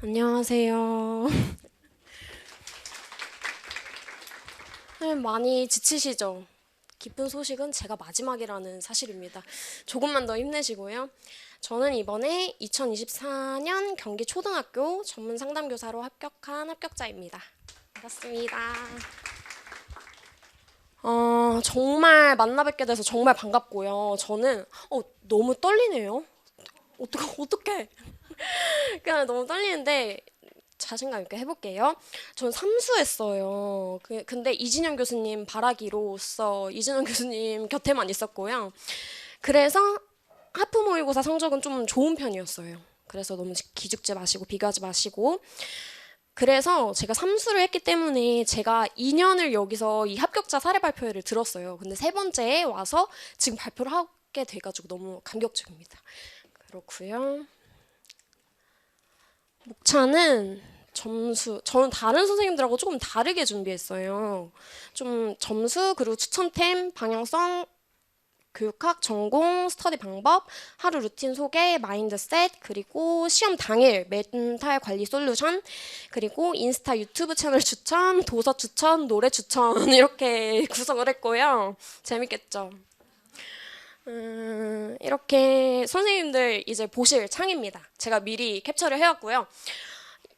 안녕하세요. 많이 지치시죠? 기쁜 소식은 제가 마지막이라는 사실입니다. 조금만 더 힘내시고요. 저는 이번에 2024년 경기 초등학교 전문 상담교사로 합격한 합격자입니다. 반갑습니다. 정말 만나 뵙게 돼서 정말 반갑고요. 저는 너무 떨리네요. 어떡해. 그냥 너무 떨리는데 자신감 있게 해볼게요. 전 삼수했어요. 근데 이진영 교수님 바라기로서 이진영 교수님 곁에만 있었고요. 그래서 하프 모의고사 성적은 좀 좋은 편이었어요. 그래서 너무 기죽지 마시고 비교하지 마시고. 그래서 제가 삼수를 했기 때문에 제가 2년을 여기서 이 합격자 사례 발표회를 들었어요. 근데 세 번째에 와서 지금 발표를 하게 돼가지고 너무 감격적입니다. 그렇고요. 목차는 저는 다른 선생님들하고 조금 다르게 준비했어요. 좀 점수, 그리고 추천템, 방향성, 교육학, 전공, 스터디 방법, 하루 루틴 소개, 마인드셋, 그리고 시험 당일 멘탈 관리 솔루션, 그리고 인스타 유튜브 채널 추천, 도서 추천, 노래 추천 이렇게 구성을 했고요. 재밌겠죠? 이렇게 선생님들 이제 보실 창입니다. 제가 미리 캡처를 해왔고요.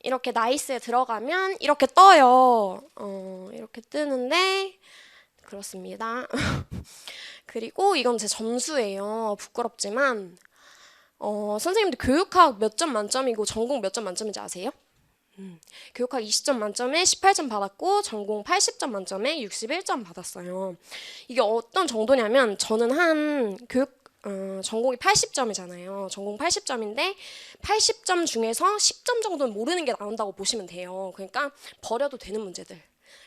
이렇게 나이스에 들어가면 이렇게 떠요. 이렇게 뜨는데 그렇습니다. 그리고 이건 제 점수예요. 부끄럽지만 선생님들 교육학 몇 점 만점이고 전공 몇 점 만점인지 아세요? 교육학 20점 만점에 18점 받았고 전공 80점 만점에 61점 받았어요. 이게 어떤 정도냐면 저는 전공이 80점이잖아요. 전공 80점인데 80점 중에서 10점 정도는 모르는 게 나온다고 보시면 돼요. 그러니까 버려도 되는 문제들.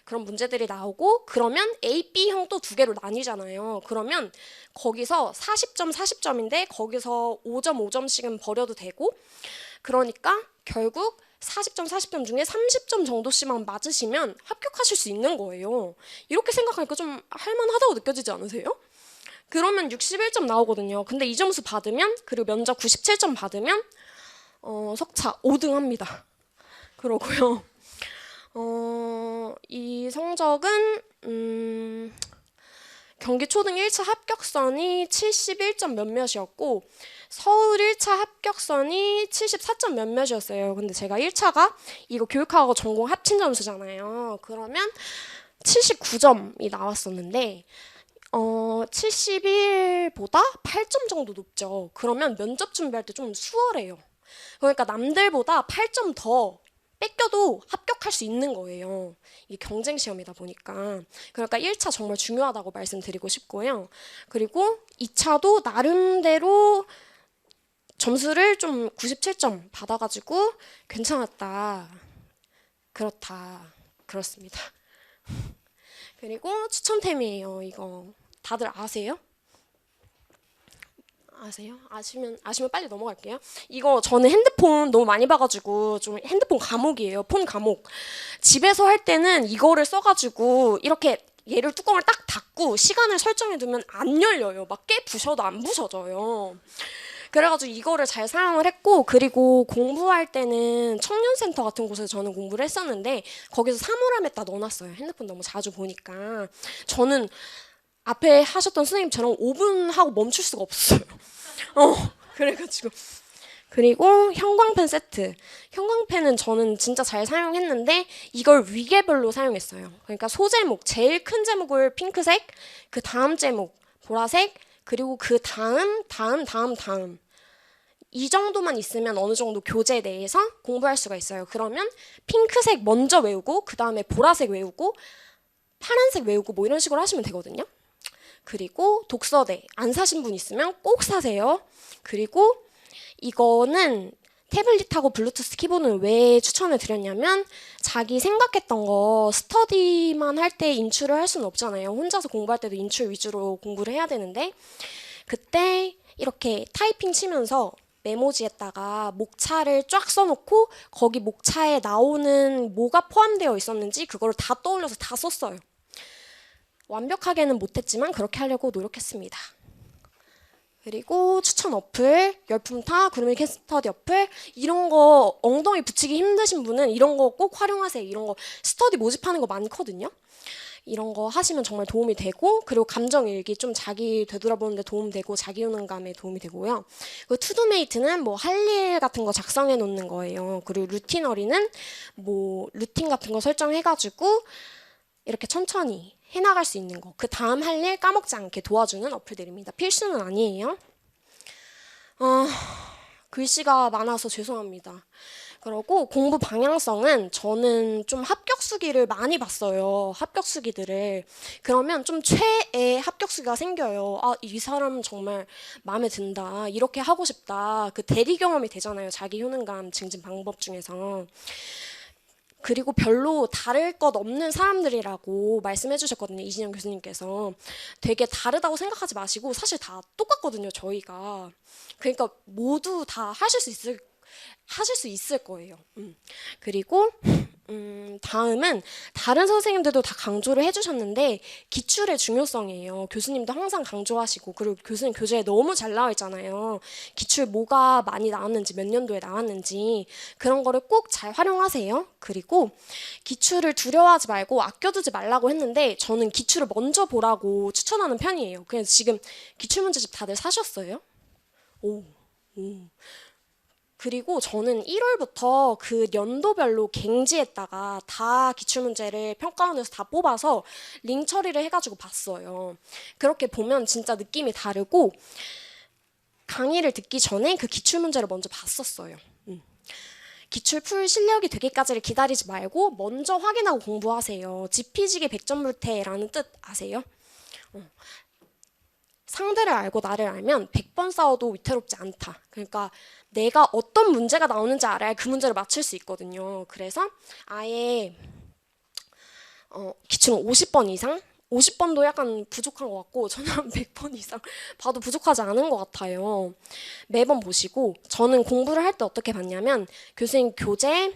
그런 문제들이 나오고 그러면 A, B형 또 두 개로 나뉘잖아요. 그러면 거기서 40점, 40점인데 거기서 5점, 5점씩은 버려도 되고 그러니까 결국 40점, 40점 중에 30점 정도씩만 맞으시면 합격하실 수 있는 거예요. 이렇게 생각하니까 좀 할만하다고 느껴지지 않으세요? 그러면 61점 나오거든요. 근데 이 점수 받으면 그리고 면접 97점 받으면 석차 5등 합니다. 그러고요. 이 성적은 경기 초등 1차 합격선이 71점 몇몇이었고 서울 1차 합격선이 74점 몇몇이었어요. 근데 제가 1차가 이거 교육학하고 전공 합친 점수잖아요. 그러면 79점이 나왔었는데 71보다 8점 정도 높죠. 그러면 면접 준비할 때 좀 수월해요. 그러니까 남들보다 8점 더 뺏겨도 합격할 수 있는 거예요. 이게 경쟁 시험이다 보니까. 그러니까 1차 정말 중요하다고 말씀드리고 싶고요. 그리고 2차도 나름대로 점수를 좀 97점 받아가지고 괜찮았다. 그렇습니다. 그리고 추천템이에요. 이거 다들 아세요? 아세요? 아시면 빨리 넘어갈게요. 이거 저는 핸드폰 너무 많이 봐가지고 좀 핸드폰 감옥이에요. 폰 감옥. 집에서 할 때는 이거를 써가지고 이렇게 얘를 뚜껑을 딱 닫고 시간을 설정해 두면 안 열려요. 막 깨 부셔도 안 부셔져요. 그래가지고 이거를 잘 사용을 했고 그리고 공부할 때는 청년센터 같은 곳에서 저는 공부를 했었는데 거기서 사물함에다 넣어놨어요. 핸드폰 너무 자주 보니까. 저는 앞에 하셨던 선생님처럼 5분 하고 멈출 수가 없어요. 그래가지고 그리고 형광펜 세트. 형광펜은 저는 진짜 잘 사용했는데 이걸 위계별로 사용했어요. 그러니까 소제목, 제일 큰 제목을 핑크색, 그 다음 제목 보라색, 그리고 그 다음 이 정도만 있으면 어느 정도 교재 내에서 공부할 수가 있어요. 그러면 핑크색 먼저 외우고 그 다음에 보라색 외우고 파란색 외우고 뭐 이런 식으로 하시면 되거든요. 그리고 독서대 안 사신 분 있으면 꼭 사세요. 그리고 이거는 태블릿하고 블루투스 키보드는 왜 추천을 드렸냐면 자기 생각했던 거 스터디만 할 때 인출을 할 수는 없잖아요. 혼자서 공부할 때도 인출 위주로 공부를 해야 되는데 그때 이렇게 타이핑 치면서 메모지에다가 목차를 쫙 써놓고 거기 목차에 나오는 뭐가 포함되어 있었는지 그거를 다 떠올려서 다 썼어요. 완벽하게는 못했지만 그렇게 하려고 노력했습니다. 그리고 추천 어플, 열품타, 구름이 캐스터디 어플 이런 거 엉덩이 붙이기 힘드신 분은 이런 거 꼭 활용하세요. 이런 거 스터디 모집하는 거 많거든요. 이런 거 하시면 정말 도움이 되고, 그리고 감정일기 좀 자기 되돌아보는 데 도움되고 자기 효능감에 도움이 되고요. 그리고 투두메이트는 뭐 할 일 같은 거 작성해 놓는 거예요. 그리고 루티너리는 뭐 루틴 같은 거 설정해가지고 이렇게 천천히 해나갈 수 있는 거, 그 다음 할 일 까먹지 않게 도와주는 어플들입니다. 필수는 아니에요. 글씨가 많아서 죄송합니다. 그리고 공부 방향성은 저는 좀 합격수기를 많이 봤어요. 합격수기들을. 그러면 좀 최애 합격수기가 생겨요. 아, 이 사람 정말 마음에 든다. 이렇게 하고 싶다. 그 대리 경험이 되잖아요. 자기 효능감 증진 방법 중에서. 그리고 별로 다를 것 없는 사람들이라고 말씀해 주셨거든요. 이진영 교수님께서. 되게 다르다고 생각하지 마시고 사실 다 똑같거든요. 저희가. 그러니까 모두 다 하실 수 있을 거예요. 그리고 다음은 다른 선생님들도 다 강조를 해주셨는데 기출의 중요성이에요. 교수님도 항상 강조하시고, 그리고 교수님 교재에 너무 잘 나와 있잖아요. 기출 뭐가 많이 나왔는지, 몇 년도에 나왔는지 그런 거를 꼭 잘 활용하세요. 그리고 기출을 두려워하지 말고 아껴두지 말라고 했는데 저는 기출을 먼저 보라고 추천하는 편이에요. 그냥 지금 기출문제집 다들 사셨어요? 오. 그리고 저는 1월부터 그 연도별로 갱지에다가 다 기출문제를 평가원에서 다 뽑아서 링 처리를 해가지고 봤어요. 그렇게 보면 진짜 느낌이 다르고, 강의를 듣기 전에 그 기출문제를 먼저 봤었어요. 기출 풀 실력이 되기까지를 기다리지 말고 먼저 확인하고 공부하세요. 지피지기 100점 불태라는 뜻 아세요? 상대를 알고 나를 알면 100번 싸워도 위태롭지 않다. 그러니까 내가 어떤 문제가 나오는지 알아야 그 문제를 맞출 수 있거든요. 그래서 아예 기출은 50번 이상? 50번도 약간 부족한 것 같고 저는 한 100번 이상 봐도 부족하지 않은 것 같아요. 매번 보시고, 저는 공부를 할 때 어떻게 봤냐면 교수님 교재,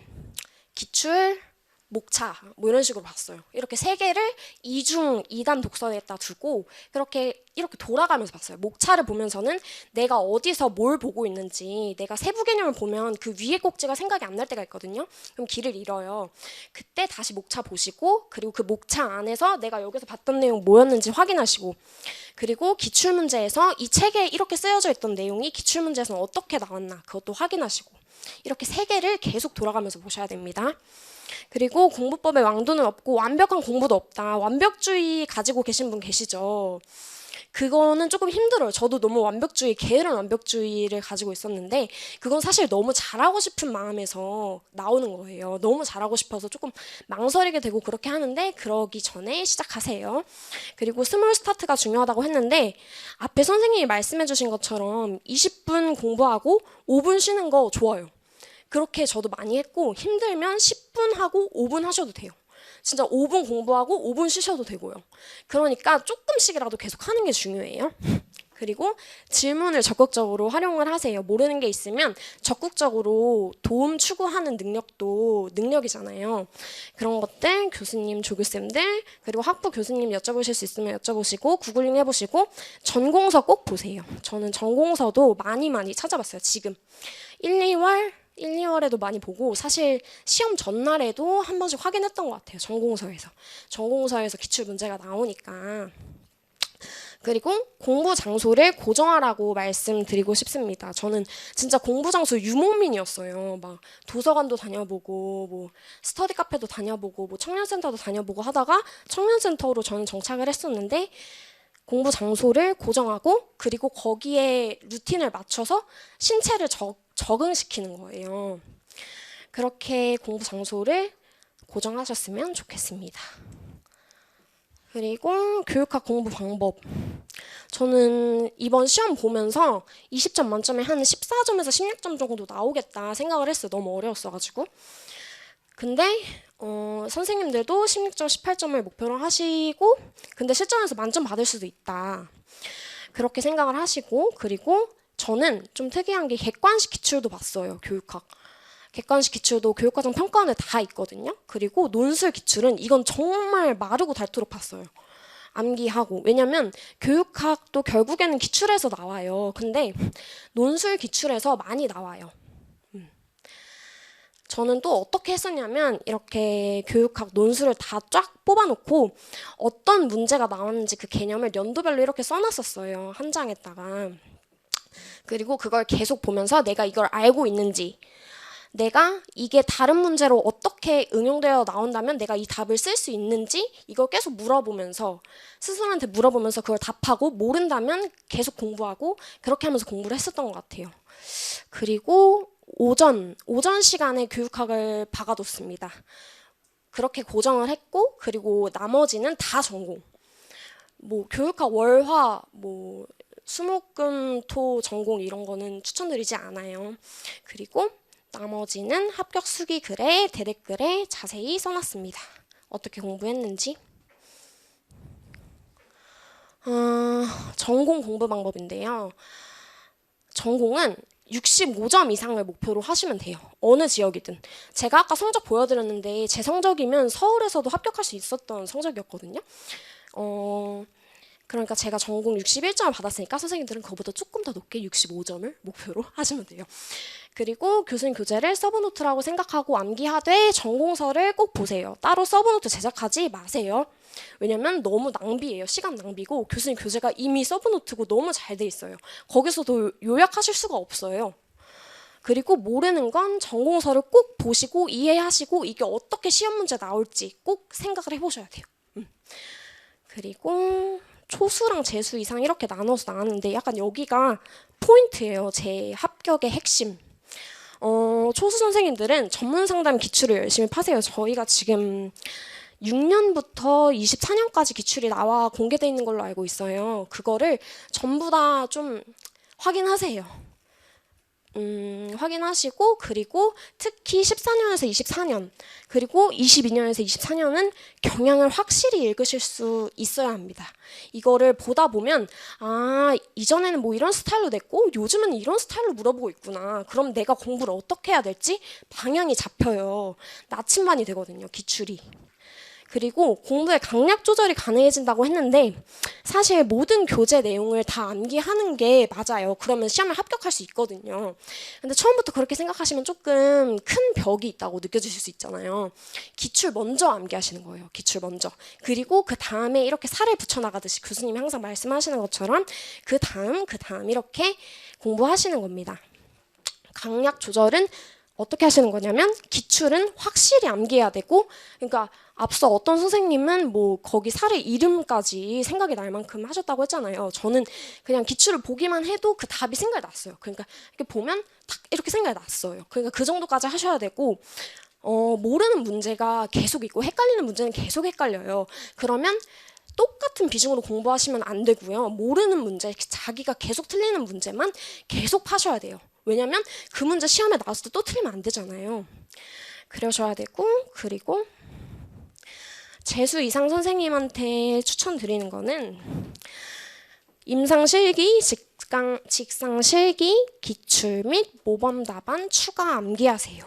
기출, 목차 뭐 이런 식으로 봤어요. 이렇게 세 개를 이중 2단 독서에다 두고 이렇게 돌아가면서 봤어요. 목차를 보면서는 내가 어디서 뭘 보고 있는지, 내가 세부 개념을 보면 그 위에 꼭지가 생각이 안 날 때가 있거든요. 그럼 길을 잃어요. 그때 다시 목차 보시고, 그리고 그 목차 안에서 내가 여기서 봤던 내용 뭐였는지 확인하시고, 그리고 기출문제에서 이 책에 이렇게 쓰여져 있던 내용이 기출문제에서는 어떻게 나왔나 그것도 확인하시고, 이렇게 세 개를 계속 돌아가면서 보셔야 됩니다. 그리고 공부법에 왕도는 없고 완벽한 공부도 없다. 완벽주의 가지고 계신 분 계시죠? 그거는 조금 힘들어요. 저도 너무 완벽주의, 게으른 완벽주의를 가지고 있었는데 그건 사실 너무 잘하고 싶은 마음에서 나오는 거예요. 너무 잘하고 싶어서 조금 망설이게 되고 그렇게 하는데, 그러기 전에 시작하세요. 그리고 스몰 스타트가 중요하다고 했는데 앞에 선생님이 말씀해 주신 것처럼 20분 공부하고 5분 쉬는 거 좋아요. 그렇게 저도 많이 했고, 힘들면 10분 하고 5분 하셔도 돼요. 진짜 5분 공부하고 5분 쉬셔도 되고요. 그러니까 조금씩이라도 계속 하는 게 중요해요. 그리고 질문을 적극적으로 활용을 하세요. 모르는 게 있으면 적극적으로 도움 추구하는 능력도 능력이잖아요. 그런 것들 교수님, 조교쌤들, 그리고 학부 교수님 여쭤보실 수 있으면 여쭤보시고 구글링 해보시고, 전공서 꼭 보세요. 저는 전공서도 많이 찾아봤어요. 지금 1, 2월에도 많이 보고, 사실 시험 전날에도 한 번씩 확인했던 것 같아요. 전공서에서 기출 문제가 나오니까. 그리고 공부 장소를 고정하라고 말씀드리고 싶습니다. 저는 진짜 공부 장소 유목민이었어요. 막 도서관도 다녀보고, 뭐 스터디 카페도 다녀보고, 뭐 청년센터도 다녀보고 하다가 청년센터로 저는 정착을 했었는데, 공부 장소를 고정하고 그리고 거기에 루틴을 맞춰서 신체를 적응시키는 거예요. 그렇게 공부 장소를 고정하셨으면 좋겠습니다. 그리고 교육학 공부 방법. 저는 이번 시험 보면서 20점 만점에 한 14점에서 16점 정도 나오겠다 생각을 했어요. 너무 어려웠어가지고. 근데 선생님들도 16점, 18점을 목표로 하시고, 근데 실전에서 만점 받을 수도 있다. 그렇게 생각을 하시고, 그리고 저는 좀 특이한 게 객관식 기출도 봤어요. 교육학. 객관식 기출도 교육과정 평가원에 다 있거든요. 그리고 논술 기출은 이건 정말 마르고 닳도록 봤어요. 암기하고. 왜냐면 교육학도 결국에는 기출에서 나와요. 근데 논술 기출에서 많이 나와요. 저는 또 어떻게 했었냐면 이렇게 교육학 논술을 다 쫙 뽑아놓고 어떤 문제가 나왔는지 그 개념을 연도별로 이렇게 써놨었어요. 한 장에다가. 그리고 그걸 계속 보면서 내가 이걸 알고 있는지, 내가 이게 다른 문제로 어떻게 응용되어 나온다면 내가 이 답을 쓸 수 있는지 이걸 계속 물어보면서 스스로한테 물어보면서 그걸 답하고, 모른다면 계속 공부하고, 그렇게 하면서 공부를 했었던 것 같아요. 그리고 오전 시간에 교육학을 박아뒀습니다. 그렇게 고정을 했고, 그리고 나머지는 다 전공. 뭐 교육학 월화 뭐 수목금토 전공 이런 거는 추천드리지 않아요. 그리고 나머지는 합격 수기 글에 대댓글에 자세히 써놨습니다. 어떻게 공부했는지. 전공 공부 방법인데요. 전공은 65점 이상을 목표로 하시면 돼요. 어느 지역이든. 제가 아까 성적 보여드렸는데 제 성적이면 서울에서도 합격할 수 있었던 성적이었거든요. 그러니까 제가 전공 61점을 받았으니까 선생님들은 그거보다 조금 더 높게 65점을 목표로 하시면 돼요. 그리고 교수님 교재를 서브노트라고 생각하고 암기하되 전공서를 꼭 보세요. 따로 서브노트 제작하지 마세요. 왜냐면 너무 낭비예요. 시간 낭비고, 교수님 교재가 이미 서브노트고 너무 잘 돼 있어요. 거기서도 요약하실 수가 없어요. 그리고 모르는 건 전공서를 꼭 보시고 이해하시고 이게 어떻게 시험 문제 나올지 꼭 생각을 해보셔야 돼요. 그리고 초수랑 재수 이상 이렇게 나눠서 나왔는데 약간 여기가 포인트예요. 제 합격의 핵심. 초수 선생님들은 전문 상담 기출을 열심히 파세요. 저희가 지금 6년부터 24년까지 기출이 나와 공개되어 있는 걸로 알고 있어요. 그거를 전부 다 좀 확인하세요. 확인하시고, 그리고 특히 14년에서 24년 그리고 22년에서 24년은 경향을 확실히 읽으실 수 있어야 합니다. 이거를 보다 보면 이전에는 뭐 이런 스타일로 냈고 요즘은 이런 스타일로 물어보고 있구나. 그럼 내가 공부를 어떻게 해야 될지 방향이 잡혀요. 나침반이 되거든요, 기출이. 그리고 공부의 강약 조절이 가능해진다고 했는데 사실 모든 교재 내용을 다 암기하는 게 맞아요. 그러면 시험에 합격할 수 있거든요. 근데 처음부터 그렇게 생각하시면 조금 큰 벽이 있다고 느껴지실 수 있잖아요. 기출 먼저 암기하시는 거예요. 기출 먼저. 그리고 그 다음에 이렇게 살을 붙여나가듯이 교수님이 항상 말씀하시는 것처럼 그 다음 이렇게 공부하시는 겁니다. 강약 조절은 어떻게 하시는 거냐면 기출은 확실히 암기해야 되고, 그러니까 앞서 어떤 선생님은 뭐 거기 살의 이름까지 생각이 날 만큼 하셨다고 했잖아요. 저는 그냥 기출을 보기만 해도 그 답이 생각이 났어요. 그러니까 이렇게 보면 딱 이렇게 생각이 났어요. 그러니까 그 정도까지 하셔야 되고, 모르는 문제가 계속 있고 헷갈리는 문제는 계속 헷갈려요. 그러면 똑같은 비중으로 공부하시면 안 되고요. 모르는 문제, 자기가 계속 틀리는 문제만 계속 파셔야 돼요. 왜냐면 그 문제 시험에 나왔을 때 또 틀리면 안 되잖아요. 그러셔야 되고, 그리고 재수 이상 선생님한테 추천드리는 거는 임상실기, 직상실기, 기출 및 모범 답안 추가 암기하세요.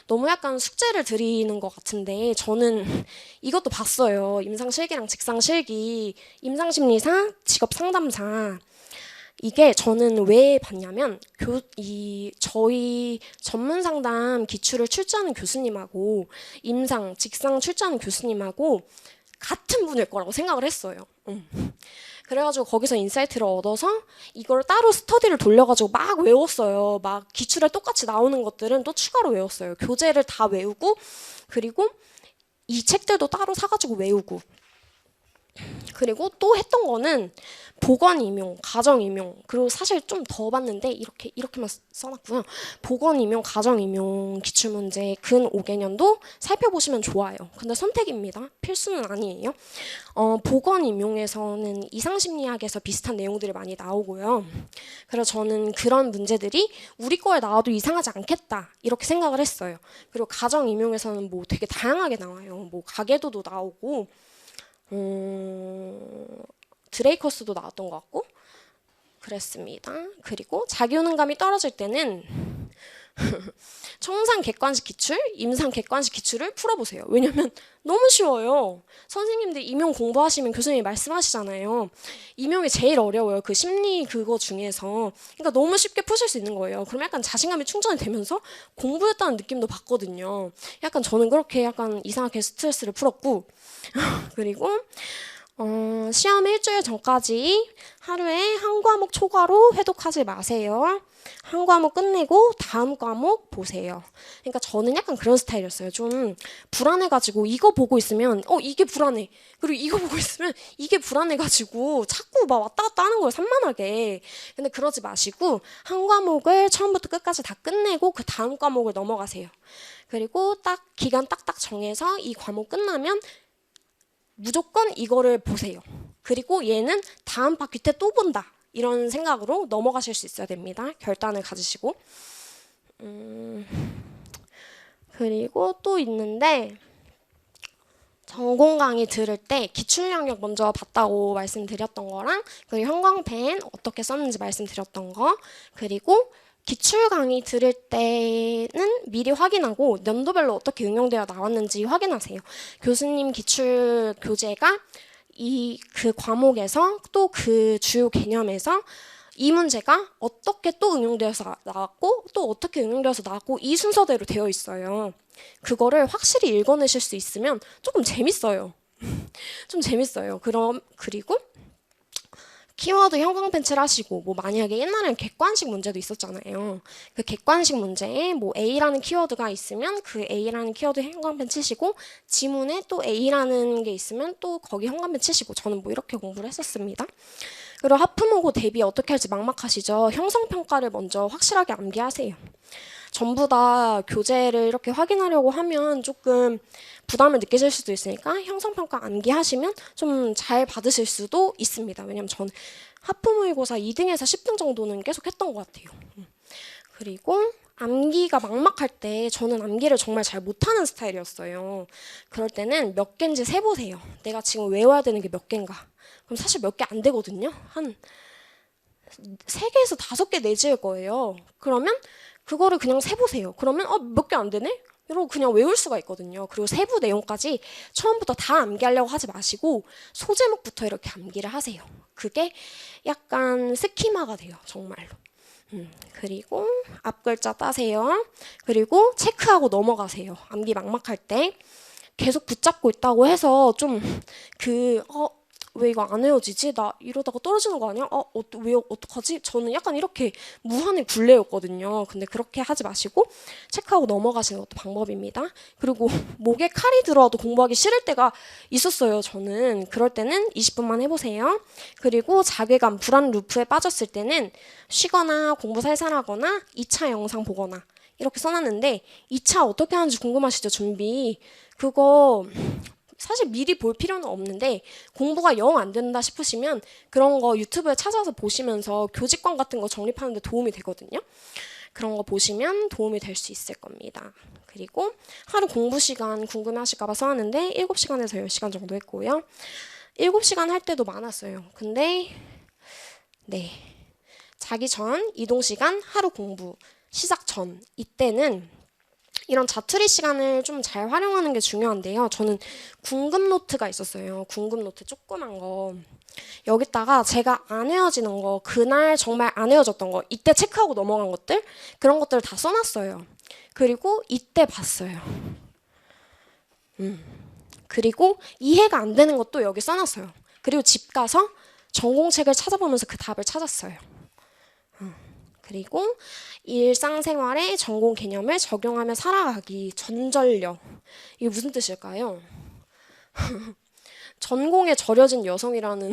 너무 약간 숙제를 드리는 것 같은데 저는 이것도 봤어요. 임상실기랑 직상실기, 임상심리사, 직업상담사. 이게 저는 왜 봤냐면 저희 전문상담 기출을 출제하는 교수님하고 임상, 직상 출제하는 교수님하고 같은 분일 거라고 생각을 했어요. 그래가지고 거기서 인사이트를 얻어서 이걸 따로 스터디를 돌려가지고 막 외웠어요. 막 기출에 똑같이 나오는 것들은 또 추가로 외웠어요. 교재를 다 외우고, 그리고 이 책들도 따로 사가지고 외우고, 그리고 또 했던 거는 보건 임용, 가정 임용, 그리고 사실 좀 더 봤는데 이렇게만 써놨고요. 보건 임용, 가정 임용 기출문제 근 5개년도 살펴보시면 좋아요. 근데 선택입니다. 필수는 아니에요. 보건 임용에서는 이상심리학에서 비슷한 내용들이 많이 나오고요. 그래서 저는 그런 문제들이 우리 거에 나와도 이상하지 않겠다 이렇게 생각을 했어요. 그리고 가정 임용에서는 뭐 되게 다양하게 나와요. 뭐 가계도도 나오고, 드레이커스도 나왔던 것 같고 그랬습니다. 그리고 자기효능감이 떨어질 때는 청산 객관식 기출, 임상 객관식 기출을 풀어보세요. 왜냐면 너무 쉬워요. 선생님들 임용 공부하시면 교수님이 말씀하시잖아요. 임용이 제일 어려워요. 그 심리 그거 중에서. 그러니까 너무 쉽게 푸실 수 있는 거예요. 그럼 약간 자신감이 충전이 되면서 공부했다는 느낌도 받거든요. 약간 저는 그렇게 약간 이상하게 스트레스를 풀었고 그리고 시험 일주일 전까지 하루에 한 과목 초과로 회독하지 마세요. 한 과목 끝내고 다음 과목 보세요. 그러니까 저는 약간 그런 스타일이었어요. 좀 불안해가지고 이거 보고 있으면 이게 불안해. 그리고 이거 보고 있으면 이게 불안해가지고 자꾸 막 왔다 갔다 하는 거예요. 산만하게. 근데 그러지 마시고 한 과목을 처음부터 끝까지 다 끝내고 그 다음 과목을 넘어가세요. 그리고 딱 기간 딱딱 정해서 이 과목 끝나면 무조건 이거를 보세요. 그리고 얘는 다음 바퀴 때 또 본다. 이런 생각으로 넘어가실 수 있어야 됩니다. 결단을 가지시고. 그리고 또 있는데 전공 강의 들을 때 기출 영역 먼저 봤다고 말씀드렸던 거랑 그리고 형광펜 어떻게 썼는지 말씀드렸던 거 그리고 기출 강의 들을 때는 미리 확인하고 연도별로 어떻게 응용되어 나왔는지 확인하세요. 교수님 기출 교재가 그 과목에서 또 그 주요 개념에서 이 문제가 어떻게 또 응용되어서 나왔고 또 어떻게 응용되어서 나왔고 이 순서대로 되어 있어요. 그거를 확실히 읽어내실 수 있으면 조금 재밌어요. 좀 재밌어요. 그리고 키워드 형광펜 칠하시고 뭐 만약에 옛날에는 객관식 문제도 있었잖아요. 그 객관식 문제에 뭐 A라는 키워드가 있으면 그 A라는 키워드 형광펜 치시고 지문에 또 A라는 게 있으면 또 거기 형광펜 치시고 저는 뭐 이렇게 공부를 했었습니다. 그리고 하프모고 대비 어떻게 할지 막막하시죠? 형성평가를 먼저 확실하게 암기하세요. 전부 다 교재를 이렇게 확인하려고 하면 조금 부담을 느끼실 수도 있으니까 형성평가 암기하시면 좀 잘 받으실 수도 있습니다. 왜냐면 저는 하프모의고사 2등에서 10등 정도는 계속 했던 것 같아요. 그리고 암기가 막막할 때 저는 암기를 정말 잘 못하는 스타일이었어요. 그럴 때는 몇 개인지 세보세요. 내가 지금 외워야 되는 게 몇 개인가. 그럼 사실 몇 개 안 되거든요. 한 3개에서 5개 내지을 거예요. 그러면 그거를 그냥 세보세요. 그러면 몇 개 안 되네? 이러고 그냥 외울 수가 있거든요. 그리고 세부 내용까지 처음부터 다 암기하려고 하지 마시고 소제목부터 이렇게 암기를 하세요. 그게 약간 스키마가 돼요. 정말로. 그리고 앞글자 따세요. 그리고 체크하고 넘어가세요. 암기 막막할 때. 계속 붙잡고 있다고 해서 좀 왜 이거 안 헤어지지? 나 이러다가 떨어지는 거 아니야? 왜 어떡하지? 저는 약간 이렇게 무한의 굴레였거든요. 근데 그렇게 하지 마시고 체크하고 넘어가시는 것도 방법입니다. 그리고 목에 칼이 들어와도 공부하기 싫을 때가 있었어요. 저는 그럴 때는 20분만 해보세요. 그리고 자괴감, 불안 루프에 빠졌을 때는 쉬거나 공부 살살 하거나 2차 영상 보거나 이렇게 써놨는데 2차 어떻게 하는지 궁금하시죠? 준비. 그거 사실 미리 볼 필요는 없는데 공부가 영 안 된다 싶으시면 그런 거 유튜브에 찾아서 보시면서 교직관 같은 거 정립하는 데 도움이 되거든요. 그런 거 보시면 도움이 될 수 있을 겁니다. 그리고 하루 공부 시간 궁금해하실까 봐 써왔는데 7시간에서 10시간 정도 했고요. 7시간 할 때도 많았어요. 근데 자기 전 이동 시간 하루 공부 시작 전 이때는 이런 자투리 시간을 좀 잘 활용하는 게 중요한데요. 저는 궁금 노트가 있었어요. 궁금 노트 조그만 거. 여기다가 제가 안 헤어지는 거, 그날 정말 안 헤어졌던 거, 이때 체크하고 넘어간 것들, 그런 것들을 다 써놨어요. 그리고 이때 봤어요. 그리고 이해가 안 되는 것도 여기 써놨어요. 그리고 집 가서 전공책을 찾아보면서 그 답을 찾았어요. 그리고 일상생활에 전공 개념을 적용하며 살아가기, 전전력. 이게 무슨 뜻일까요? 전공에 절여진 여성이라는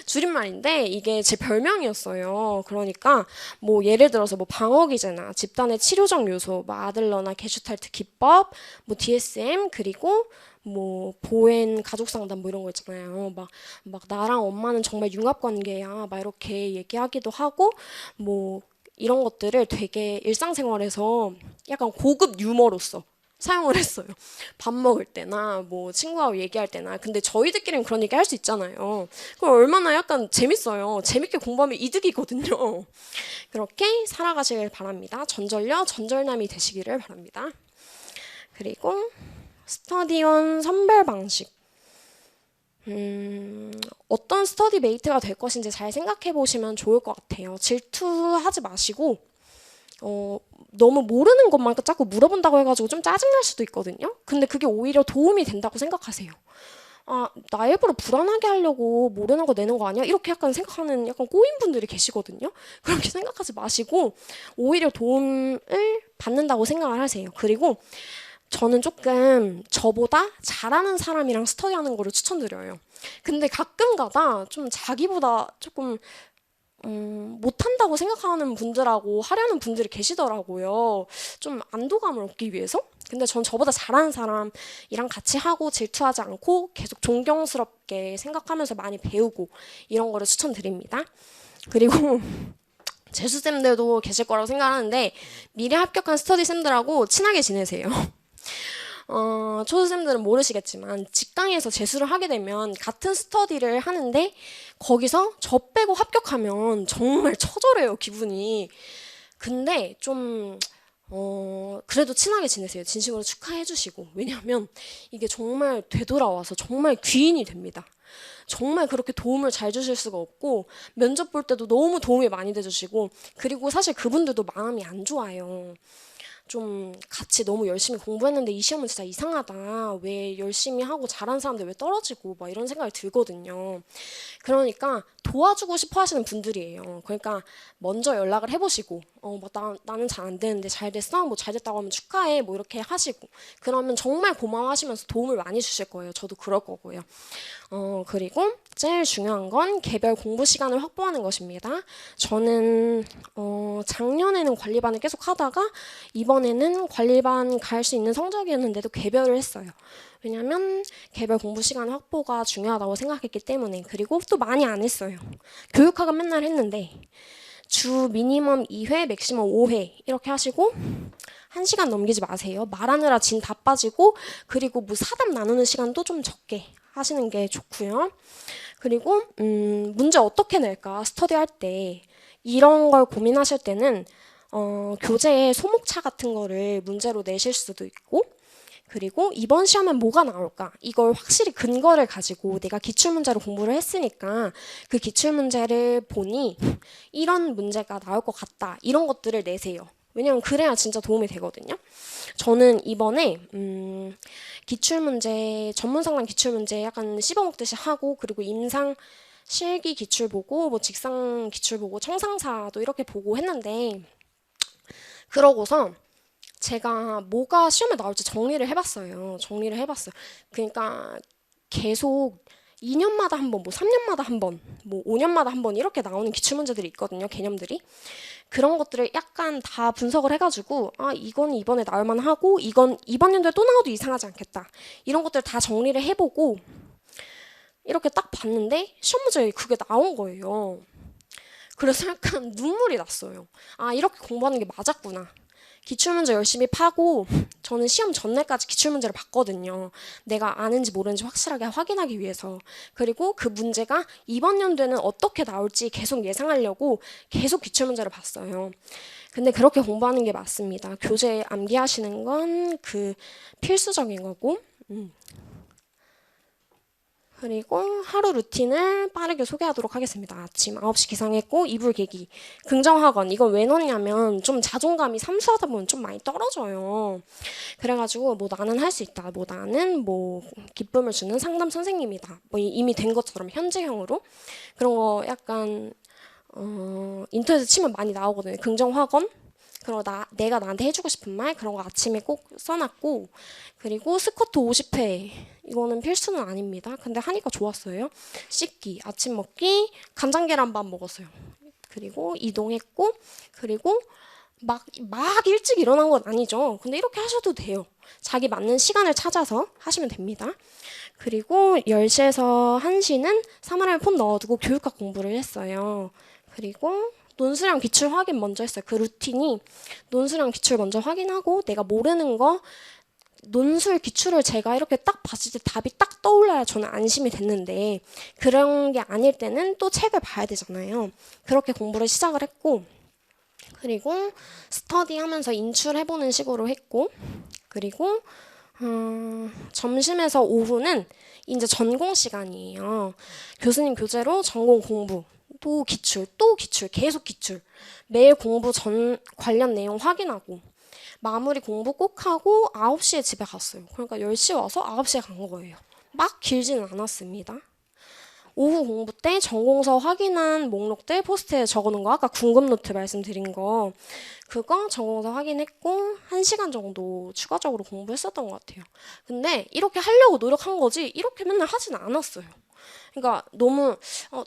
줄임말인데 이게 제 별명이었어요. 그러니까 뭐 예를 들어서 뭐 방어기제나 집단의 치료적 요소, 뭐 아들러나 게슈탈트 기법, 뭐 DSM 그리고 뭐 보행 가족 상담 뭐 이런 거 있잖아요. 막 나랑 엄마는 정말 융합 관계야. 막 이렇게 얘기하기도 하고 뭐 이런 것들을 되게 일상생활에서 약간 고급 유머로서 사용을 했어요. 밥 먹을 때나 뭐 친구하고 얘기할 때나. 근데 저희들끼리는 그런 얘기 할 수 있잖아요. 그럼 얼마나 약간 재밌어요. 재밌게 공부하면 이득이거든요. 그렇게 살아가시길 바랍니다. 전전려 전절남이 되시기를 바랍니다. 그리고 스터디원 선별 방식. 어떤 스터디 메이트가 될 것인지 잘 생각해 보시면 좋을 것 같아요. 질투하지 마시고 너무 모르는 것만 자꾸 물어본다고 해가지고 좀 짜증날 수도 있거든요. 근데 그게 오히려 도움이 된다고 생각하세요. 아, 나 일부러 불안하게 하려고 모르는 거 내는 거 아니야? 이렇게 약간 생각하는 약간 꼬인 분들이 계시거든요. 그렇게 생각하지 마시고 오히려 도움을 받는다고 생각을 하세요. 그리고 저는 조금 저보다 잘하는 사람이랑 스터디하는 거를 추천드려요. 근데 가끔가다 좀 자기보다 조금 못한다고 생각하는 분들하고 하려는 분들이 계시더라고요. 좀 안도감을 얻기 위해서. 근데 전 저보다 잘하는 사람이랑 같이 하고 질투하지 않고 계속 존경스럽게 생각하면서 많이 배우고 이런 거를 추천드립니다. 그리고 재수쌤들도 계실 거라고 생각하는데 미리 합격한 스터디쌤들하고 친하게 지내세요. 초수생들은 모르시겠지만 직강에서 재수를 하게 되면 같은 스터디를 하는데 거기서 저 빼고 합격하면 정말 처절해요, 기분이. 근데 좀 그래도 친하게 지내세요. 진심으로 축하해 주시고. 왜냐하면 이게 정말 되돌아와서 정말 귀인이 됩니다. 정말 그렇게 도움을 잘 주실 수가 없고 면접 볼 때도 너무 도움이 많이 돼주시고 그리고 사실 그분들도 마음이 안 좋아요. 좀 같이 너무 열심히 공부했는데 이 시험은 진짜 이상하다. 왜 열심히 하고 잘한 사람들 왜 떨어지고 막 이런 생각이 들거든요. 그러니까 도와주고 싶어 하시는 분들이에요. 그러니까 먼저 연락을 해보시고 나는 잘 안 되는데 잘 됐어? 뭐 잘 됐다고 하면 축하해. 뭐 이렇게 하시고 그러면 정말 고마워하시면서 도움을 많이 주실 거예요. 저도 그럴 거고요. 그리고 제일 중요한 건 개별 공부 시간을 확보하는 것입니다. 저는 작년에는 관리반을 계속 하다가 이번에는 관리반 갈 수 있는 성적이었는데도 개별을 했어요. 왜냐면 개별 공부 시간 확보가 중요하다고 생각했기 때문에. 그리고 또 많이 안 했어요. 교육학은 맨날 했는데 주 미니멈 2회, 맥시멈 5회 이렇게 하시고 1시간 넘기지 마세요. 말하느라 진 다 빠지고 그리고 뭐 사담 나누는 시간도 좀 적게 하시는 게 좋고요. 그리고 문제 어떻게 낼까 스터디 할 때 이런 걸 고민하실 때는 교재에 소목차 같은 거를 문제로 내실 수도 있고 그리고 이번 시험엔 뭐가 나올까 이걸 확실히 근거를 가지고 내가 기출문제로 공부를 했으니까 그 기출문제를 보니 이런 문제가 나올 것 같다 이런 것들을 내세요. 왜냐면 그래야 진짜 도움이 되거든요. 저는 이번에 기출문제 전문상담 기출문제 약간 씹어먹듯이 하고 그리고 임상 실기 기출 보고 뭐 직상 기출 보고 청상사도 이렇게 보고 했는데 그러고서 제가 뭐가 시험에 나올지 정리를 해봤어요. 그러니까 계속 2년마다 한 번, 뭐 3년마다 한 번, 뭐 5년마다 한 번 이렇게 나오는 기출문제들이 있거든요. 개념들이. 그런 것들을 약간 다 분석을 해가지고 이건 이번에 나올 만하고 이건 이번 연도에 또 나와도 이상하지 않겠다. 이런 것들 다 정리를 해보고 이렇게 딱 봤는데 시험 문제에 그게 나온 거예요. 그래서 약간 눈물이 났어요. 이렇게 공부하는 게 맞았구나. 기출문제 열심히 파고 저는 시험 전날까지 기출문제를 봤거든요. 내가 아는지 모르는지 확실하게 확인하기 위해서. 그리고 그 문제가 이번 연도에는 어떻게 나올지 계속 예상하려고 계속 기출문제를 봤어요. 근데 그렇게 공부하는 게 맞습니다. 교재에 암기하시는 건 그 필수적인 거고 그리고 하루 루틴을 빠르게 소개하도록 하겠습니다. 아침 9시 기상했고 이불 개기. 긍정학원. 이건 왜 넣냐면 좀 자존감이 삼수하다 보면 좀 많이 떨어져요. 그래가지고 뭐 나는 할 수 있다. 뭐 나는 뭐 기쁨을 주는 상담 선생님이다. 뭐 이미 된 것처럼 현재형으로. 그런 거 약간 인터넷에 치면 많이 나오거든요. 긍정학원. 그리고 내가 나한테 해주고 싶은 말 그런 거 아침에 꼭 써놨고 그리고 스쿼트 50회 이거는 필수는 아닙니다. 근데 하니까 좋았어요. 씻기, 아침 먹기, 간장 계란밥 먹었어요. 그리고 이동했고 그리고 막 일찍 일어난 건 아니죠. 근데 이렇게 하셔도 돼요. 자기 맞는 시간을 찾아서 하시면 됩니다. 그리고 10시에서 1시는 사물함에 폰 넣어두고 교육학 공부를 했어요. 그리고 논술형 기출 확인 먼저 했어요. 그 루틴이 논술형 기출 먼저 확인하고 내가 모르는 거 논술 기출을 제가 이렇게 딱 봤을 때 답이 딱 떠올라야 저는 안심이 됐는데 그런 게 아닐 때는 또 책을 봐야 되잖아요. 그렇게 공부를 시작을 했고 그리고 스터디하면서 인출해보는 식으로 했고 그리고 점심에서 오후는 이제 전공 시간이에요. 교수님 교재로 전공 공부 또 기출 또 기출 계속 기출 매일 공부 전 관련 내용 확인하고 마무리 공부 꼭 하고 9시에 집에 갔어요. 그러니까 10시에 와서 9시에 간 거예요. 막 길지는 않았습니다. 오후 공부 때 전공서 확인한 목록들 포스트에 적어놓은 거 아까 궁금 노트 말씀드린 거 그거 전공서 확인했고 1시간 정도 추가적으로 공부했었던 것 같아요. 근데 이렇게 하려고 노력한 거지 이렇게 맨날 하진 않았어요. 그러니까 너무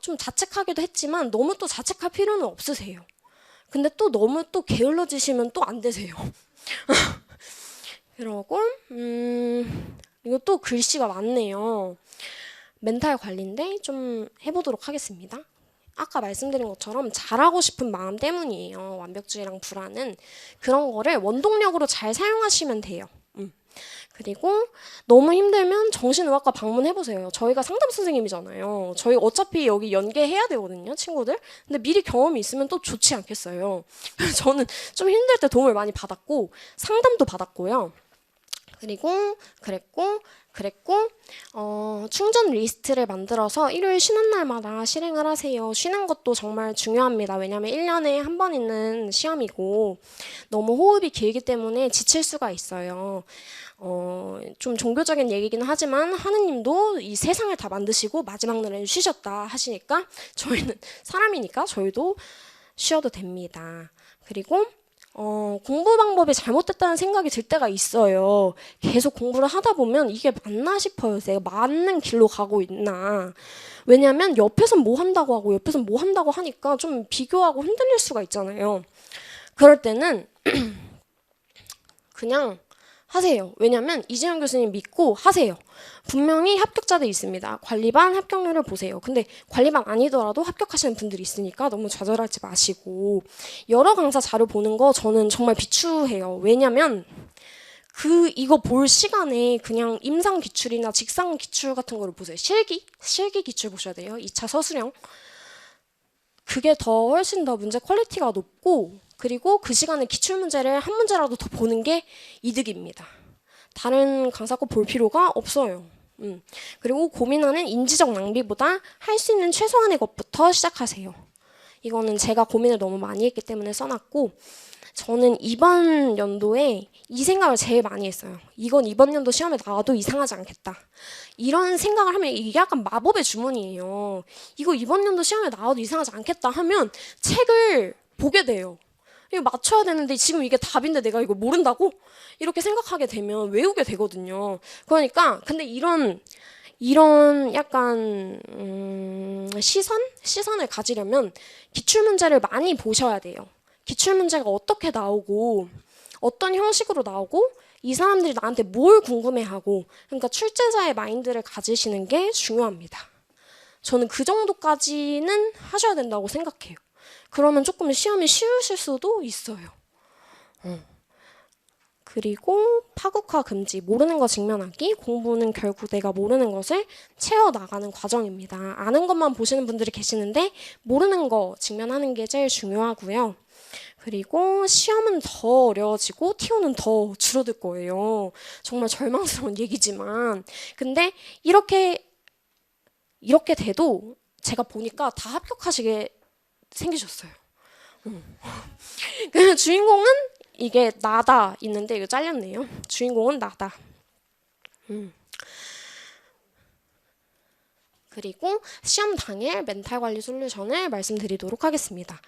좀 자책하기도 했지만 너무 또 자책할 필요는 없으세요. 근데 또 너무 또 게을러지시면 또 안 되세요. 그러고 이거 또 글씨가 많네요. 멘탈 관리인데 좀 해보도록 하겠습니다. 아까 말씀드린 것처럼 잘하고 싶은 마음 때문이에요. 완벽주의랑 불안은. 그런 거를 원동력으로 잘 사용하시면 돼요. 그리고 너무 힘들면 정신의학과 방문해보세요. 저희가 상담 선생님이잖아요. 저희 어차피 여기 연계해야 되거든요, 친구들. 근데 미리 경험이 있으면 또 좋지 않겠어요. 그래서 저는 좀 힘들 때 도움을 많이 받았고 상담도 받았고요. 그리고 그랬고 충전 리스트를 만들어서 일요일 쉬는 날마다 실행을 하세요. 쉬는 것도 정말 중요합니다. 왜냐하면 1년에 한 번 있는 시험이고 너무 호흡이 길기 때문에 지칠 수가 있어요. 좀 종교적인 얘기긴 하지만 하느님도 이 세상을 다 만드시고 마지막 날에는 쉬셨다 하시니까 저희는 사람이니까 저희도 쉬어도 됩니다. 그리고 공부 방법이 잘못됐다는 생각이 들 때가 있어요. 계속 공부를 하다 보면 이게 맞나 싶어요. 내가 맞는 길로 가고 있나. 왜냐하면 옆에선 뭐 한다고 하고 옆에선 뭐 한다고 하니까 좀 비교하고 흔들릴 수가 있잖아요. 그럴 때는 그냥 하세요. 왜냐하면 이재영 교수님 믿고 하세요. 분명히 합격자들 있습니다. 관리반 합격률을 보세요. 근데 관리반 아니더라도 합격하시는 분들이 있으니까 너무 좌절하지 마시고 여러 강사 자료 보는 거 저는 정말 비추해요. 왜냐하면 이거 볼 시간에 그냥 임상 기출이나 직상 기출 같은 거를 보세요. 실기 기출 보셔야 돼요. 2차 서술형. 그게 훨씬 더 문제 퀄리티가 높고 그리고 그 시간에 기출문제를 한 문제라도 더 보는 게 이득입니다. 다른 강사 거 볼 필요가 없어요. 그리고 고민하는 인지적 낭비보다 할 수 있는 최소한의 것부터 시작하세요. 이거는 제가 고민을 너무 많이 했기 때문에 써놨고 저는 이번 연도에 이 생각을 제일 많이 했어요. 이건 이번 연도 시험에 나와도 이상하지 않겠다. 이런 생각을 하면 이게 약간 마법의 주문이에요. 이거 이번 연도 시험에 나와도 이상하지 않겠다 하면 책을 보게 돼요. 이거 맞춰야 되는데 지금 이게 답인데 내가 이거 모른다고? 이렇게 생각하게 되면 외우게 되거든요. 그러니까 근데 이런 약간 시선을 가지려면 기출문제를 많이 보셔야 돼요. 기출문제가 어떻게 나오고 어떤 형식으로 나오고 이 사람들이 나한테 뭘 궁금해하고 그러니까 출제자의 마인드를 가지시는 게 중요합니다. 저는 그 정도까지는 하셔야 된다고 생각해요. 그러면 조금 시험이 쉬우실 수도 있어요. 그리고 파국화 금지, 모르는 거 직면하기, 공부는 결국 내가 모르는 것을 채워나가는 과정입니다. 아는 것만 보시는 분들이 계시는데 모르는 거 직면하는 게 제일 중요하고요. 그리고 시험은 더 어려워지고 TO는 더 줄어들 거예요. 정말 절망스러운 얘기지만 근데 이렇게 돼도 제가 보니까 다 합격하시게 생기셨어요. 그 주인공은 이게 나다 있는데 이거 잘렸네요. 주인공은 나다. 그리고 시험 당일 멘탈 관리 솔루션을 말씀드리도록 하겠습니다.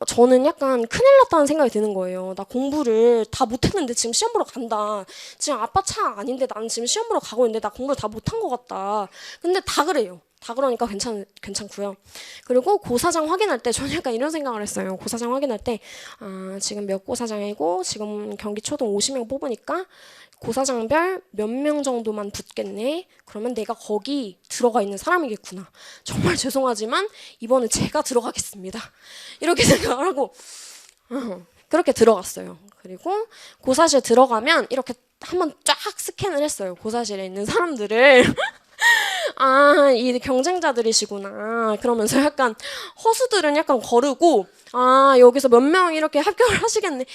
저는 약간 큰일 났다는 생각이 드는 거예요. 나 공부를 다 못했는데 지금 시험 보러 간다. 지금 아빠 차 아닌데 나는 지금 시험 보러 가고 있는데 나 공부를 다 못한 것 같다. 근데 다 그래요. 다 그러니까 괜찮고요. 그리고 고사장 확인할 때 저는 약간 이런 생각을 했어요. 고사장 확인할 때 지금 몇 고사장이고 지금 경기 초등 50명 뽑으니까 고사장별 몇 명 정도만 붙겠네. 그러면 내가 거기 들어가 있는 사람이겠구나. 정말 죄송하지만 이번에 제가 들어가겠습니다. 이렇게 생각을 하고 그렇게 들어갔어요. 그리고 고사실 들어가면 이렇게 한번 쫙 스캔을 했어요. 고사실에 있는 사람들을. 아, 이 경쟁자들이시구나. 그러면서 약간 허수들은 약간 거르고, 아, 여기서 몇 명 이렇게 합격을 하시겠네.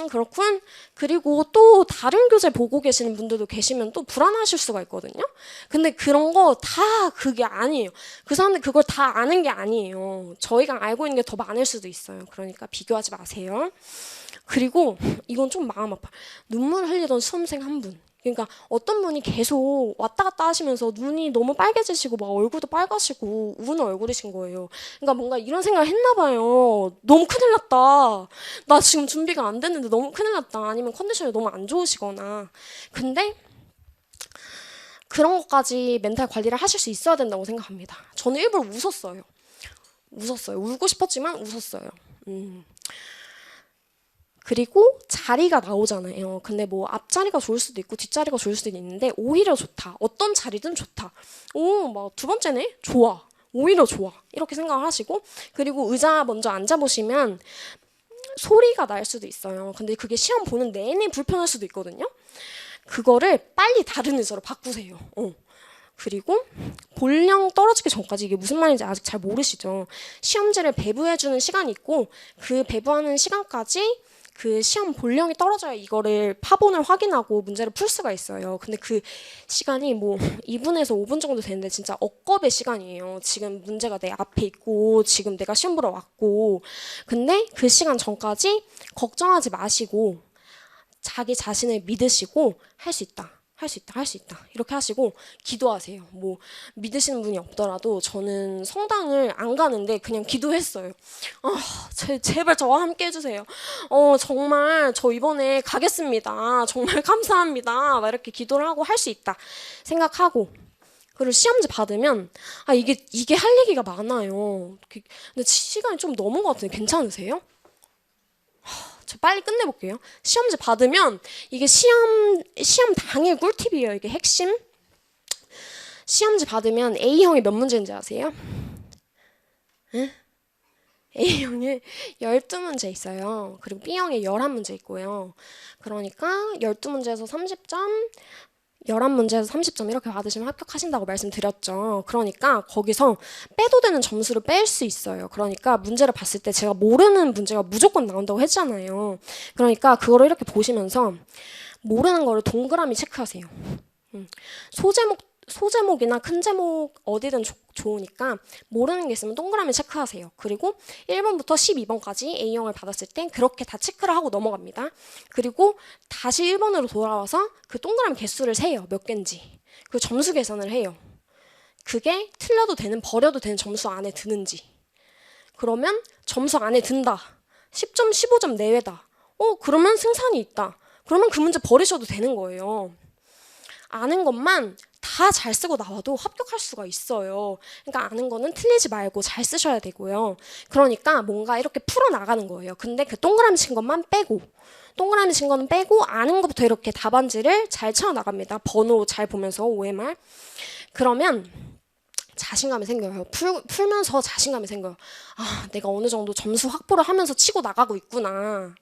그렇군. 그리고 또 다른 교재 보고 계시는 분들도 계시면 또 불안하실 수가 있거든요. 근데 그런 거 다 그게 아니에요. 그 사람들 그걸 다 아는 게 아니에요. 저희가 알고 있는 게 더 많을 수도 있어요. 그러니까 비교하지 마세요. 그리고 이건 좀 마음 아파. 눈물 흘리던 수험생 한 분. 그러니까 어떤 분이 계속 왔다 갔다 하시면서 눈이 너무 빨개지시고 막 얼굴도 빨가시고 우는 얼굴이신 거예요. 그러니까 뭔가 이런 생각을 했나 봐요. 너무 큰일 났다. 나 지금 준비가 안 됐는데 너무 큰일 났다. 아니면 컨디션이 너무 안 좋으시거나. 근데 그런 것까지 멘탈 관리를 하실 수 있어야 된다고 생각합니다. 저는 일부러 웃었어요. 울고 싶었지만 웃었어요. 그리고 자리가 나오잖아요. 근데 뭐 앞자리가 좋을 수도 있고 뒷자리가 좋을 수도 있는데 오히려 좋다. 어떤 자리든 좋다. 오, 막 두 번째네? 좋아. 오히려 좋아. 이렇게 생각을 하시고 그리고 의자 먼저 앉아보시면 소리가 날 수도 있어요. 근데 그게 시험 보는 내내 불편할 수도 있거든요. 그거를 빨리 다른 의자로 바꾸세요. 그리고 본령 떨어지기 전까지 이게 무슨 말인지 아직 잘 모르시죠. 시험지를 배부해주는 시간이 있고 그 배부하는 시간까지 그 시험 본령이 떨어져야 이거를 파본을 확인하고 문제를 풀 수가 있어요. 근데 그 시간이 뭐 2분에서 5분 정도 되는데 진짜 억겁의 시간이에요. 지금 문제가 내 앞에 있고 지금 내가 시험 보러 왔고 근데 그 시간 전까지 걱정하지 마시고 자기 자신을 믿으시고 할 수 있다. 할 수 있다, 할 수 있다. 이렇게 하시고 기도하세요. 뭐 믿으시는 분이 없더라도 저는 성당을 안 가는데 그냥 기도했어요. 제발 저와 함께 해주세요. 정말 저 이번에 가겠습니다. 정말 감사합니다. 막 이렇게 기도를 하고 할 수 있다 생각하고 그리고 시험지 받으면 이게 할 얘기가 많아요. 근데 시간이 좀 넘은 것 같은데 괜찮으세요? 저 빨리 끝내볼게요. 시험지 받으면 이게 시험 당일 꿀팁이에요. 이게 핵심. 시험지 받으면 A형이 몇 문제인지 아세요? 응? A형에 12문제 있어요. 그리고 B형에 11문제 있고요. 그러니까 12문제에서 30점, 11문제에서 30점 이렇게 받으시면 합격하신다고 말씀드렸죠. 그러니까 거기서 빼도 되는 점수를 뺄 수 있어요. 그러니까 문제를 봤을 때 제가 모르는 문제가 무조건 나온다고 했잖아요. 그러니까 그거를 이렇게 보시면서 모르는 거를 동그라미 체크하세요. 소제목이나 큰 제목 어디든 좋으니까 모르는 게 있으면 동그라미 체크하세요. 그리고 1번부터 12번까지 A형을 받았을 때 그렇게 다 체크를 하고 넘어갑니다. 그리고 다시 1번으로 돌아와서 그 동그라미 개수를 세요. 몇 개인지. 그 점수 계산을 해요. 그게 틀려도 되는 버려도 되는 점수 안에 드는지. 그러면 점수 안에 든다. 10점, 15점 내외다. 그러면 승산이 있다. 그러면 그 문제 버리셔도 되는 거예요. 아는 것만 다 잘 쓰고 나와도 합격할 수가 있어요. 그러니까 아는 거는 틀리지 말고 잘 쓰셔야 되고요. 그러니까 뭔가 이렇게 풀어나가는 거예요. 근데 그 동그라미 친 것만 빼고 동그라미 친 거는 빼고 아는 것부터 이렇게 답안지를 잘 채워나갑니다. 번호 잘 보면서 OMR. 그러면 자신감이 생겨요. 풀면서 자신감이 생겨요. 내가 어느 정도 점수 확보를 하면서 치고 나가고 있구나.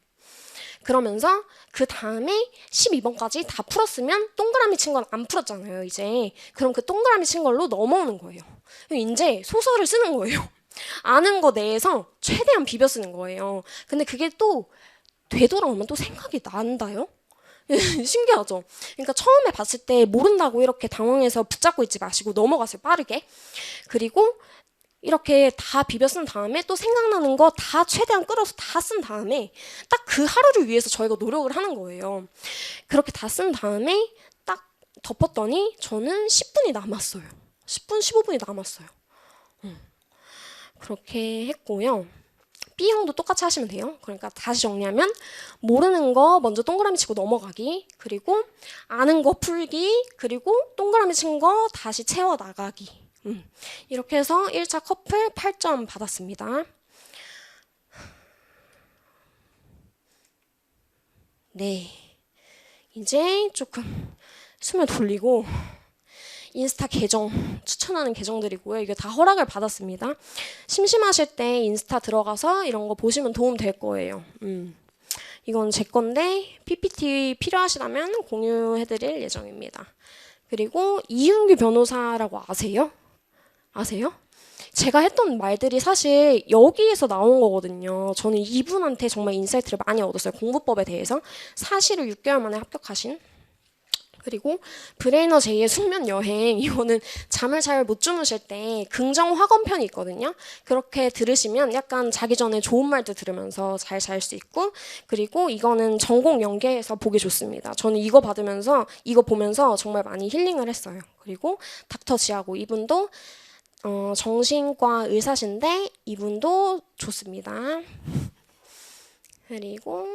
그러면서 그 다음에 12번까지 다 풀었으면 동그라미 친 건 안 풀었잖아요, 이제. 그럼 그 동그라미 친 걸로 넘어오는 거예요. 이제 소설을 쓰는 거예요. 아는 거 내에서 최대한 비벼 쓰는 거예요. 근데 그게 또 되돌아오면 또 생각이 난다요? 신기하죠? 그러니까 처음에 봤을 때 모른다고 이렇게 당황해서 붙잡고 있지 마시고 넘어가세요, 빠르게. 그리고 이렇게 다 비벼 쓴 다음에 또 생각나는 거 다 최대한 끌어서 다 쓴 다음에 딱 그 하루를 위해서 저희가 노력을 하는 거예요. 그렇게 다 쓴 다음에 딱 덮었더니 저는 10분이 남았어요. 10분, 15분이 남았어요. 그렇게 했고요. B형도 똑같이 하시면 돼요. 그러니까 다시 정리하면 모르는 거 먼저 동그라미 치고 넘어가기, 그리고 아는 거 풀기, 그리고 동그라미 친 거 다시 채워나가기. 이렇게 해서 1차 커플 8점 받았습니다. 네, 이제 조금 숨을 돌리고 인스타 계정 추천하는 계정들이고요. 이게 다 허락을 받았습니다. 심심하실 때 인스타 들어가서 이런 거 보시면 도움 될 거예요. 이건 제 건데 PPT 필요하시다면 공유해드릴 예정입니다. 그리고 이윤규 변호사라고 아세요? 아세요? 제가 했던 말들이 사실 여기에서 나온 거거든요. 저는 이분한테 정말 인사이트를 많이 얻었어요. 공부법에 대해서. 사실을 6개월 만에 합격하신. 그리고 브레이너 제이의 숙면 여행, 이거는 잠을 잘 못 주무실 때 긍정 확언편이 있거든요. 그렇게 들으시면 약간 자기 전에 좋은 말도 들으면서 잘 잘 수 있고, 그리고 이거는 전공 연계해서 보기 좋습니다. 저는 이거 받으면서 이거 보면서 정말 많이 힐링을 했어요. 그리고 닥터 지하고 이분도 정신과 의사신데 이분도 좋습니다. 그리고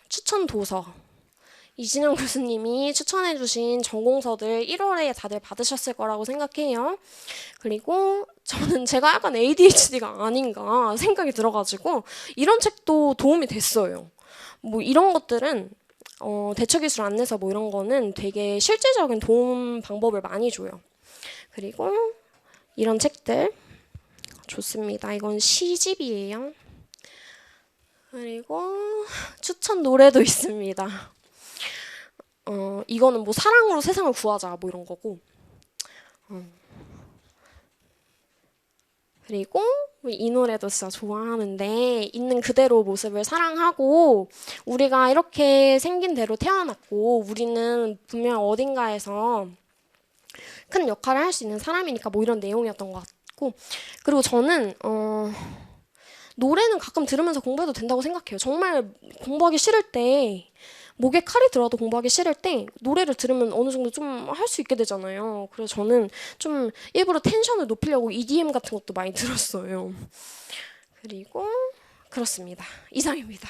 추천 도서. 이진영 교수님이 추천해주신 전공서들 1월에 다들 받으셨을 거라고 생각해요. 그리고 저는 제가 약간 ADHD가 아닌가 생각이 들어가지고 이런 책도 도움이 됐어요. 뭐 이런 것들은 대처기술 안내서 뭐 이런 거는 되게 실질적인 도움 방법을 많이 줘요. 그리고 이런 책들 좋습니다. 이건 시집이에요. 그리고 추천 노래도 있습니다. 이거는 뭐 사랑으로 세상을 구하자 뭐 이런 거고. 그리고 이 노래도 진짜 좋아하는데 있는 그대로 모습을 사랑하고 우리가 이렇게 생긴 대로 태어났고 우리는 분명 어딘가에서 큰 역할을 할 수 있는 사람이니까 뭐 이런 내용이었던 것 같고 그리고 저는 노래는 가끔 들으면서 공부해도 된다고 생각해요. 정말 공부하기 싫을 때 목에 칼이 들어도 공부하기 싫을 때 노래를 들으면 어느 정도 좀 할 수 있게 되잖아요. 그래서 저는 좀 일부러 텐션을 높이려고 EDM 같은 것도 많이 들었어요. 그리고 그렇습니다. 이상입니다.